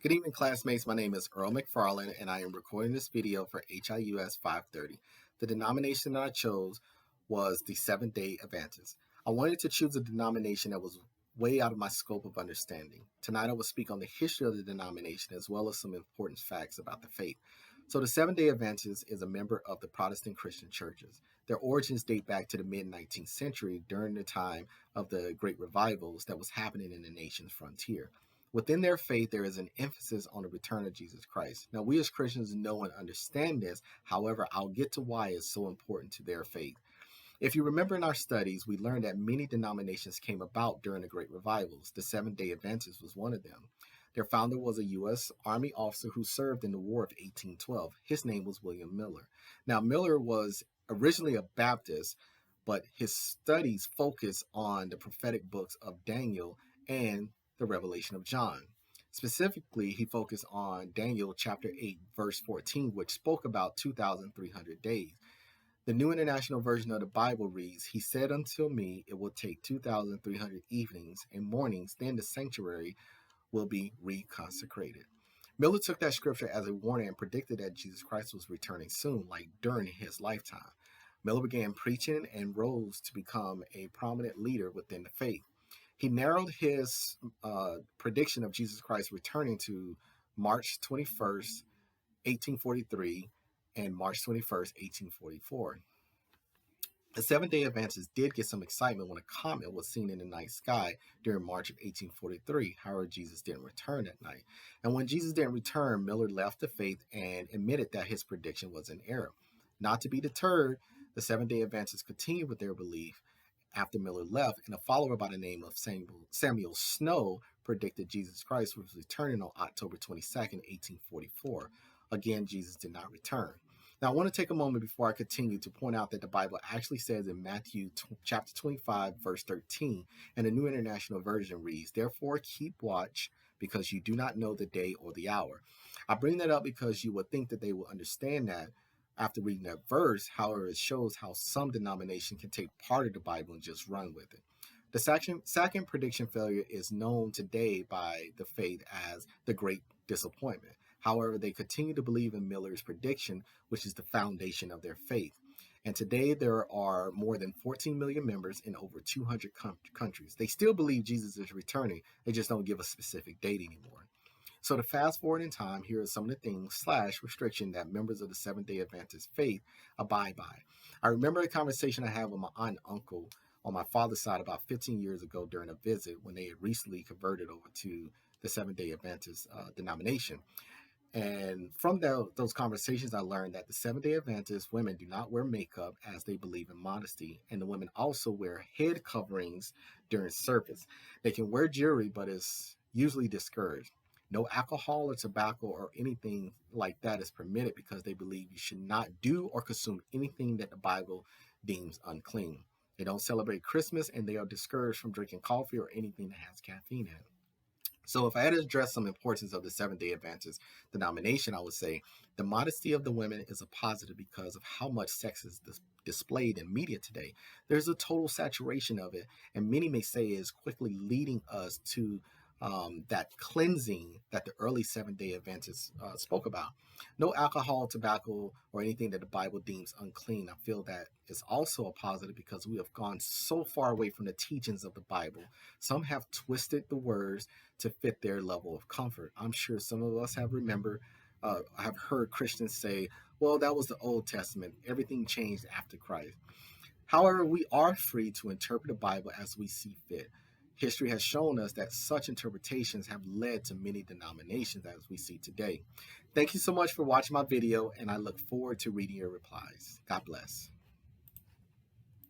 Good evening, classmates. My name is Earl McFarland, and I am recording this video for HIUS 530. The denomination that I chose was the Seventh-day Adventists. I wanted to choose a denomination that was way out of my scope of understanding. Tonight, I will speak on the history of the denomination as well as some important facts about the faith. So the Seventh-day Adventists is a member of the Protestant Christian churches. Their origins date back to the mid-19th century during the time of the great revivals that was happening in the nation's frontier. Within their faith, there is an emphasis on the return of Jesus Christ. Now, we as Christians know and understand this. However, I'll get to why it's so important to their faith. If you remember in our studies, we learned that many denominations came about during the Great Revivals. The Seventh-day Adventists was one of them. Their founder was a U.S. Army officer who served in the War of 1812. His name was William Miller. Now, Miller was originally a Baptist, but his studies focused on the prophetic books of Daniel and the Revelation of John. Specifically, he focused on Daniel chapter 8, verse 14, which spoke about 2,300 days. The New International Version of the Bible reads, "He said unto me, it will take 2,300 evenings and mornings, then the sanctuary will be reconsecrated." Miller took that scripture as a warning and predicted that Jesus Christ was returning soon, like during his lifetime. Miller began preaching and rose to become a prominent leader within the faith. He narrowed his prediction of Jesus Christ returning to March 21st, 1843 and March 21st, 1844. The Seventh-day Adventists did get some excitement when a comet was seen in the night sky during March of 1843. However, Jesus didn't return that night. And when Jesus didn't return, Miller left the faith and admitted that his prediction was an error. Not to be deterred, the Seventh-day Adventists continued with their belief after Miller left, and a follower by the name of Samuel Snow predicted Jesus Christ was returning on October 22nd, 1844. Again, Jesus did not return. Now, I want to take a moment before I continue to point out that the Bible actually says in Matthew chapter 25, verse 13, and the New International Version reads, "Therefore keep watch, because you do not know the day or the hour." I bring that up because you would think that they will understand that after reading that verse. However, it shows how some denomination can take part of the Bible and just run with it. The second prediction failure is known today by the faith as the Great Disappointment. However, they continue to believe in Miller's prediction, which is the foundation of their faith. And today there are more than 14 million members in over 200 countries. They still believe Jesus is returning. They just don't give a specific date anymore. So to fast forward in time, here are some of the things / restriction that members of the Seventh-day Adventist faith abide by. I remember a conversation I had with my aunt and uncle on my father's side about 15 years ago during a visit when they had recently converted over to the Seventh-day Adventist denomination. And from those conversations, I learned that the Seventh-day Adventist women do not wear makeup as they believe in modesty. And the women also wear head coverings during service. They can wear jewelry, but it's usually discouraged. No alcohol or tobacco or anything like that is permitted because they believe you should not do or consume anything that the Bible deems unclean. They don't celebrate Christmas, and they are discouraged from drinking coffee or anything that has caffeine in it. So if I had to address some importance of the Seventh-day Adventist denomination, I would say the modesty of the women is a positive because of how much sex is displayed in media today. There's a total saturation of it, and many may say is quickly leading us to that cleansing that the early Seventh-day Adventists spoke about. No alcohol, tobacco, or anything that the Bible deems unclean. I feel that is also a positive because we have gone so far away from the teachings of the Bible. Some have twisted the words to fit their level of comfort. I'm sure some of us have have heard Christians say, well, that was the Old Testament. Everything changed after Christ. However, we are free to interpret the Bible as we see fit. History has shown us that such interpretations have led to many denominations as we see today. Thank you so much for watching my video, and I look forward to reading your replies. God bless.